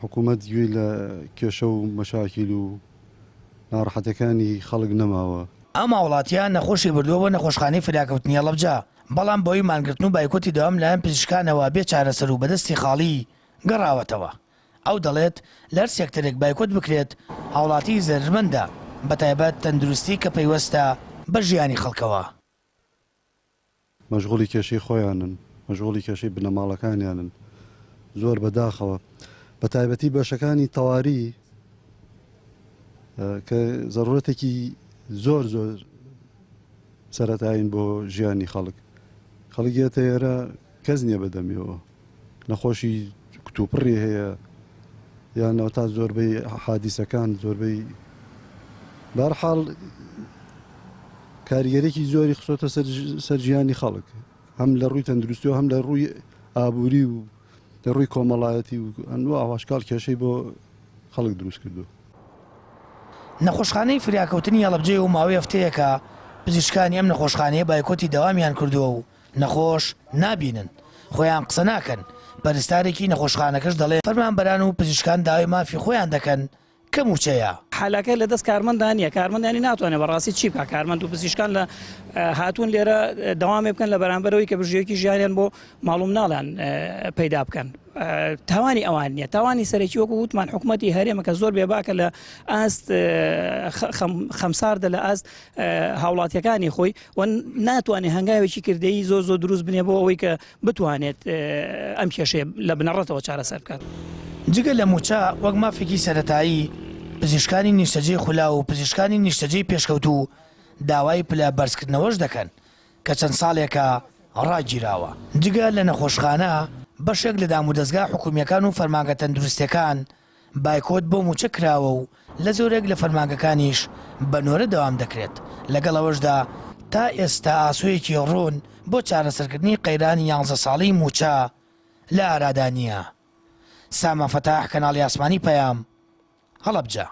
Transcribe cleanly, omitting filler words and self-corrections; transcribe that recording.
حکوومەت گوێی لە کێشە و مەشاکیل و ناڕەحەتەکانی خەڵک نەماوە. ئەم وڵاتیان نەخۆشی بردووە بۆ نەخۆشخانەی فراکەوتنی هەڵەبجە، بەڵام بۆی مانگرتن و بایکۆتی دەوام لایەن پزیشکانەوە بێ چارەسەر و بەدەستی خاڵی گەڕاوەتەوە. ئەو دەڵێت لەر سێکتەرێک بایکۆت بکرێت هاوڵاتی زەرمەندە، بەتایبەت تەندروستی کە پەیوەستە بە ژیانی خەڵکەوە. مەشغوڵی کێشەی خۆیانن، مەشغوڵی کێشەی بنەماڵەکانیانن، زۆر بەداخەوە بە تایبەتی بەشەکانی تەواری کە زەڕورەتێکی زۆر سەرەتاین بۆ ژیانی خەڵکێتە ئێرە کەس نییە بەدەمیەوە، نەخۆشی کتوپڕی هەیە یانەوە تا زۆربەی حادیسەکان زۆربەی بەرحاڵ کاریگەرێکی زۆری خسۆتە سەر ژیانی خەڵک، هەم لە ڕووی تەندروستی و هەم لە ڕووی ئابووری و لە ڕووی کۆمەڵایەتی و ئەنوە ئاواشکال کێشەی بۆ خەڵک دروست کردو. نەخۆشخانەی فراکەوتنی هەڵەبجێ و ماوەی هەفتەیەکە پزیشکانی ئەم نەخۆشخانەیە بایکۆتی دەوامیان کردووە و نەخۆش نابینن، خۆیان قسە ناکەن. پەرستارێکی نەخۆشخانەکەش دەڵێ فەرمانبەران و پزیشکان داوای مافی خۆیان دەکەن کە موچەیە. حالەکە لە دەست کارمەندان نیە، کارمەندانی ناتوانێت بەڕاستی چی بکە. کارمەند و پزیشکان لە هاتوون لێرە دەوامێ بکەن لە بەرامبەرەوەی کە بژێکی ژیانیان بۆ ماڵوم ناڵیان پەیدا بکەن. تاوانی ئەوان نییە، تاوانی سەرەکی وەکو وتمان حکوومەتی هەرێمە کە زۆر بێباکە لە ئاست خەمساردە لە ئاست هاوڵاتیەکانی خۆی و ناتوانێت هەنگاوێکی کردەی زۆر دروست بنێ بۆ ئەوەی کە بتوانێت ئەم کێشەیە لە بنەڕەتەوە چارەسەر بکات. جگە لە موچە وەک مافێکی سەرەتایی پزیشکانی نیشتەجێی خولا و پزیشکانی نیشتەجێی پێشکەوتوو داوای پلە بەرزکردنەوەش دەکەن کە چەند ساڵێکە ڕاگیراوە. جگە لە نەخۆشخانە بەشێک لە دام و دەستگا حکومیەکان و فەرمانگە تەندروستیەکان بایکۆت بۆ موچە کراوە و لە زۆرێک لە فەرمانگەکانیش بەنۆرە دەوام دەکرێت. لەگەڵەوەشدا تا ئێستا ئاسوویەکی ڕوون بۆ چارەسەرکردنی قەیرانی 11 ساڵی موچە لە ئارادانیە. سامان فەتاح، کەناڵی ئاسمانی پەیام، هەڵەبجە.